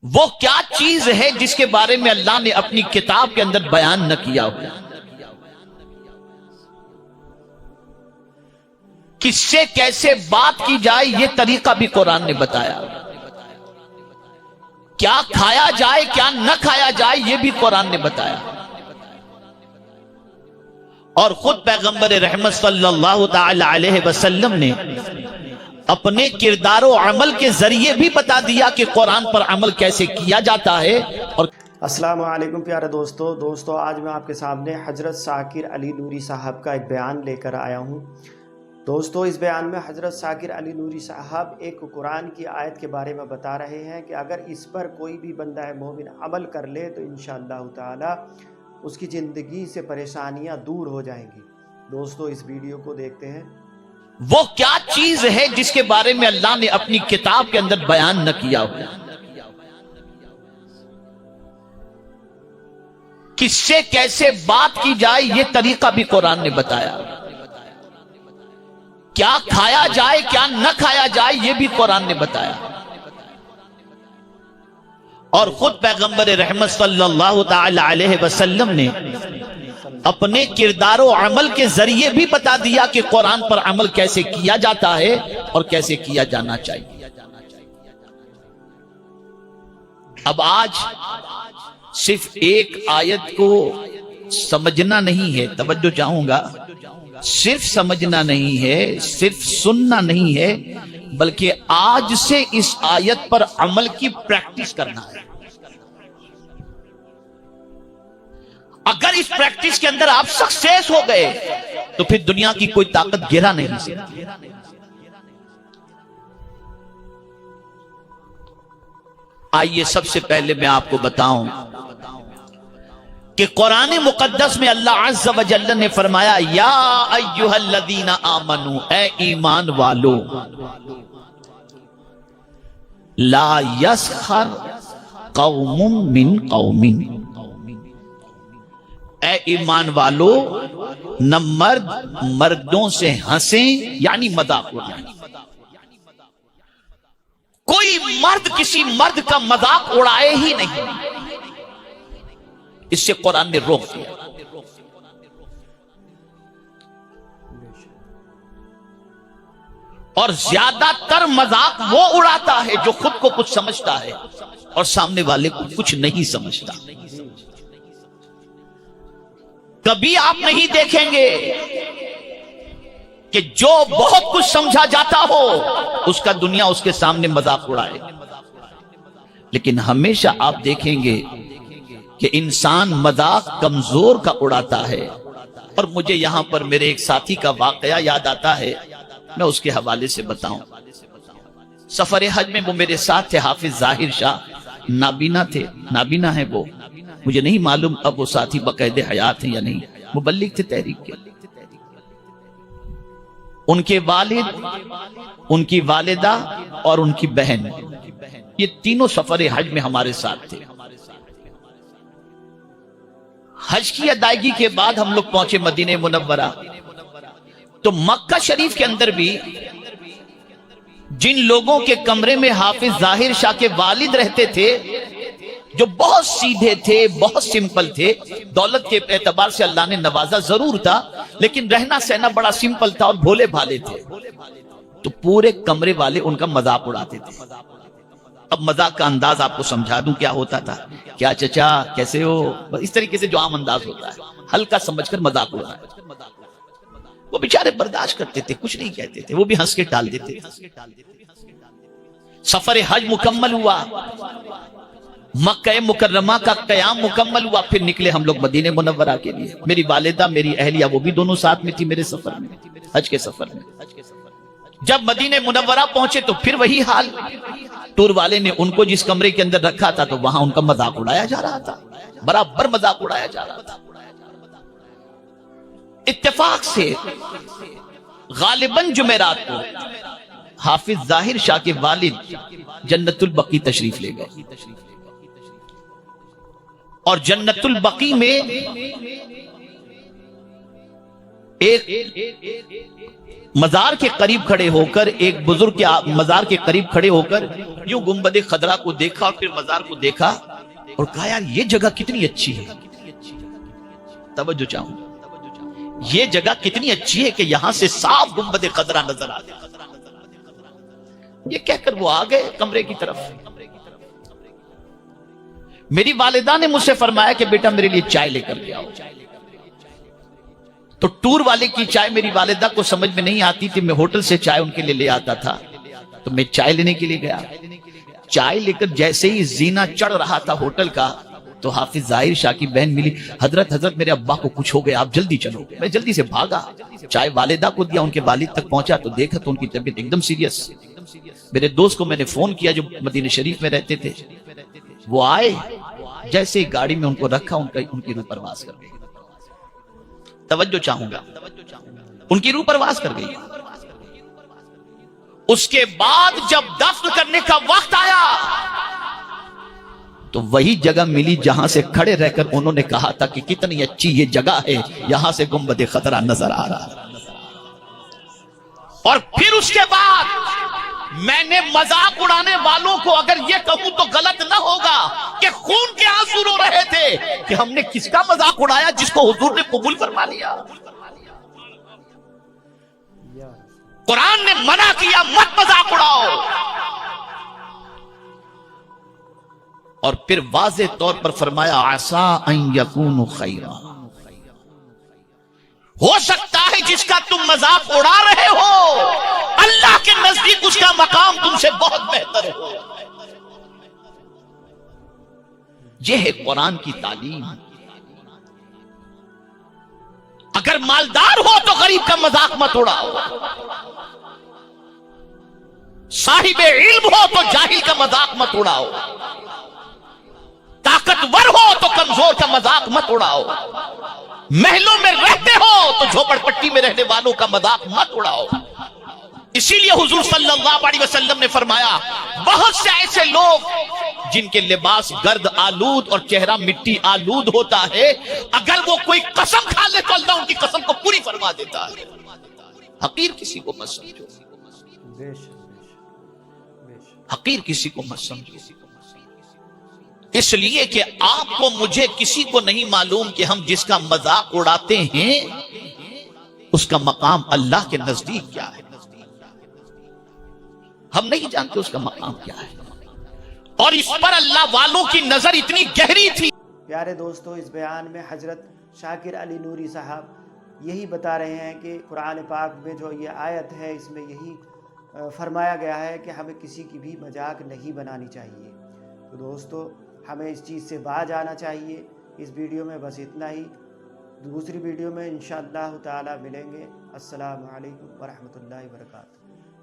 وہ کیا چیز ہے جس کے بارے میں اللہ نے اپنی کتاب کے اندر بیان نہ کیا ہو؟ کس سے کیسے بات کی جائے یہ طریقہ بھی قرآن نے بتایا. کیا کھایا جائے کیا نہ کھایا جائے یہ بھی قرآن نے بتایا. اور خود پیغمبر رحمت صلی اللہ تعالی علیہ وسلم نے اپنے کردار و عمل کے ذریعے بھی بتا دیا کہ قرآن پر عمل کیسے کیا جاتا ہے. اور السلام علیکم پیارے دوستو آج میں آپ کے سامنے حضرت ذاکر علی نوری صاحب کا ایک بیان لے کر آیا ہوں. دوستو اس بیان میں حضرت ذاکر علی نوری صاحب ایک قرآن کی آیت کے بارے میں بتا رہے ہیں کہ اگر اس پر کوئی بھی بندہ مومن عمل کر لے تو انشاءاللہ تعالی اس کی زندگی سے پریشانیاں دور ہو جائیں گی. دوستو اس ویڈیو کو دیکھتے ہیں. وہ کیا چیز ہے جس کے بارے میں اللہ نے اپنی کتاب کے اندر بیان نہ کیا ہو؟ کس سے کیسے بات کی جائے یہ طریقہ بھی قرآن نے بتایا. کیا کھایا جائے کیا نہ کھایا جائے یہ بھی قرآن نے بتایا. اور خود پیغمبر رحمت صلی اللہ تعالی علیہ وسلم نے اپنے کردار و عمل کے ذریعے بھی بتا دیا کہ قرآن پر عمل کیسے کیا جاتا ہے اور کیسے کیا جانا چاہیے. اب آج صرف ایک آیت کو سمجھنا نہیں ہے، توجہ چاہوں گا، صرف سمجھنا نہیں ہے، صرف سننا نہیں ہے، بلکہ آج سے اس آیت پر عمل کی پریکٹس کرنا ہے. اگر اس پریکٹس کے اندر آپ سکسیس ہو گئے تو پھر دنیا کی کوئی طاقت گرا نہیں سکتی. آئیے سب سے پہلے میں آپ کو بتاؤں کہ قرآن مقدس میں اللہ عز و جل نے فرمایا یا ایھا الذین آمنو، اے ایمان والو، لا یسخر قوم من قوم، اے ایمان والو نہ مرد مردوں سے ہنسیں یعنی مذاق اڑائیں. کوئی مرد کسی مرد کا مذاق اڑائے ہی نہیں. اس سے قرآن نے روک دیا. اور زیادہ تر مذاق وہ اڑاتا ہے جو خود کو کچھ سمجھتا ہے اور سامنے والے کو کچھ نہیں سمجھتا. کبھی آپ نہیں دیکھیں گے کہ جو بہت کچھ سمجھا جاتا ہو اس کا دنیا اس کے سامنے مذاق اڑائے. لیکن ہمیشہ آپ دیکھیں گے کہ انسان مذاق کمزور کا اڑاتا ہے. اور مجھے یہاں پر میرے ایک ساتھی کا واقعہ یاد آتا ہے، میں اس کے حوالے سے بتاؤں. سفر حج میں وہ میرے ساتھ تھے، حافظ ظاہر شاہ، نابینا تھے، نابینا ہے وہ، مجھے نہیں معلوم اب وہ ساتھی باقاعدہ حیات ہیں یا نہیں، مبلغ تھے تحریک کے. ان کے والد، ان کی والدہ اور ان کی بہن، یہ تینوں سفر حج میں ہمارے ساتھ تھے. حج کی ادائیگی کے بعد ہم لوگ پہنچے مدینہ منورہ. تو مکہ شریف کے اندر بھی جن لوگوں کے کمرے میں حافظ ظاہر شاہ کے والد رہتے تھے، جو بہت سیدھے تھے، بہت سمپل تھے، دولت کے اعتبار سے اللہ نے نوازا ضرور تھا لیکن رہنا سہنا بڑا سمپل تھا اور بھولے بھالے تھے، تو پورے کمرے والے ان کا مذاق اڑاتے تھے. اب مذاق کا انداز آپ کو سمجھا دوں کیا ہوتا تھا. کیا چچا کیسے ہو، اس طریقے سے جو عام انداز ہوتا ہے، ہلکا سمجھ کر مذاق اڑانا. وہ بیچارے برداشت کرتے تھے، کچھ نہیں کہتے تھے، وہ بھی ہنس کے ٹال دیتے تھے. سفر حج مکمل ہوا، مکہ مکرمہ کا قیام مکمل ہوا، پھر نکلے ہم لوگ مدینہ منورہ کے لیے. میری والدہ، میری اہلیہ، وہ بھی دونوں ساتھ میں تھی میرے سفر میں، حج کے سفر میں. جب مدینہ منورہ پہنچے تو پھر وہی حال، ٹور والے نے ان کو جس کمرے کے اندر رکھا تھا تو وہاں ان کا مذاق اڑایا جا رہا تھا، برابر مذاق اڑایا جا رہا تھا. اتفاق سے غالباً جمعرات کو حافظ ظاہر شاہ کے والد جنت البقیع تشریف لے گئے، اور جنت البقیع میں ایک مزار کے قریب کھڑے ہو کر، ایک بزرگ کے مزار کے قریب کھڑے ہو کر یوں گنبد خضرا کو دیکھا اور پھر مزار کو دیکھا اور کہا یار یہ جگہ کتنی اچھی ہے. توجہ چاہوں، یہ جگہ کتنی اچھی ہے کہ یہاں سے صاف گنبد خضرا نظر آ گیا. یہ کہہ کر وہ آ گئے کمرے کی طرف. میری والدہ نے مجھ سے فرمایا کہ بیٹا میرے لیے چائے لے کر کے آؤ. تو ٹور والے کی چائے میری والدہ کو سمجھ میں نہیں آتی تھی، میں ہوٹل سے چائے ان کے لیے لے آتا تھا. تو میں چائے لینے کے لیے گیا. چائے لے کر جیسے ہی زینہ چڑھ رہا تھا ہوٹل کا تو حافظ ظاہر شاہ کی بہن ملی. حضرت میرے ابا کو کچھ ہو گیا، آپ جلدی چلو. میں جلدی سے بھاگا، چائے والدہ کو دیا، ان کے والد تک پہنچا تو دیکھا تو ان کی طبیعت ایک دم سیریس. میرے دوست کو میں نے فون کیا جو مدینہ شریف میں رہتے تھے، وہ آئے، جیسے ہی گاڑی میں ان کو رکھا ان کی روح پرواز کر گئی. توجہ چاہوں گا، ان کی روح پرواز کر گئی. اس کے بعد جب دفن کرنے کا وقت آیا تو وہی جگہ ملی جہاں سے کھڑے رہ کر انہوں نے کہا تھا کہ کتنی اچھی یہ جگہ ہے، یہاں سے گنبد خضرا نظر آ رہا ہے. اور پھر اس کے بعد میں نے مذاق اڑانے والوں کو اگر یہ کہوں تو غلط نہ ہوگا کہ خون کے آنسو رو رہے تھے کہ ہم نے کس کا مذاق اڑایا جس کو حضور نے قبول فرما لیا. قرآن نے منع کیا مت مذاق اڑاؤ. اور پھر واضح طور پر فرمایا عسا ان یکون خیرا، ہو سکتا ہے جس کا تم مذاق اڑا رہے ہو اللہ کے نزدیک اس کا مقام تم سے بہت بہتر ہو. یہ ہے قرآن کی تعلیم. اگر مالدار ہو تو غریب کا مذاق مت اڑاؤ، صاحب علم ہو تو جاہل کا مذاق مت اڑاؤ، طاقتور ہو تو کمزور کا مذاق مت اڑاؤ، محلوں میں رہتے ہو تو جھوپڑ پٹی میں رہنے والوں کا مذاق مت اڑاؤ. اسی لیے حضور صلی اللہ علیہ وسلم نے فرمایا بہت سے ایسے لوگ جن کے لباس گرد آلود اور چہرہ مٹی آلود ہوتا ہے، اگر وہ کوئی قسم کھا لے تو اللہ ان کی قسم کو پوری فرما دیتا ہے. حقیر کسی کو مت سمجھو، حقیر کسی کو مت سمجھو، اس لیے کہ آپ کو مجھے کسی کو نہیں معلوم کہ ہم جس کا مذاق اڑاتے ہیں اس کا مقام اللہ کے نزدیک کیا ہے. ہم نہیں جانتے اس کا مقام کیا ہے، اور اس پر اللہ والوں کی نظر اتنی گہری تھی. پیارے دوستو، اس بیان میں حضرت شاکر علی نوری صاحب یہی بتا رہے ہیں کہ قرآن پاک میں جو یہ آیت ہے اس میں یہی فرمایا گیا ہے کہ ہمیں کسی کی بھی مذاق نہیں بنانی چاہیے. تو دوستو، ہمیں اس چیز سے باز آنا چاہیے. اس ویڈیو میں بس اتنا ہی. دوسری ویڈیو میں انشاءاللہ تعالی ملیں گے. السلام علیکم ورحمۃ اللہ وبرکاتہ.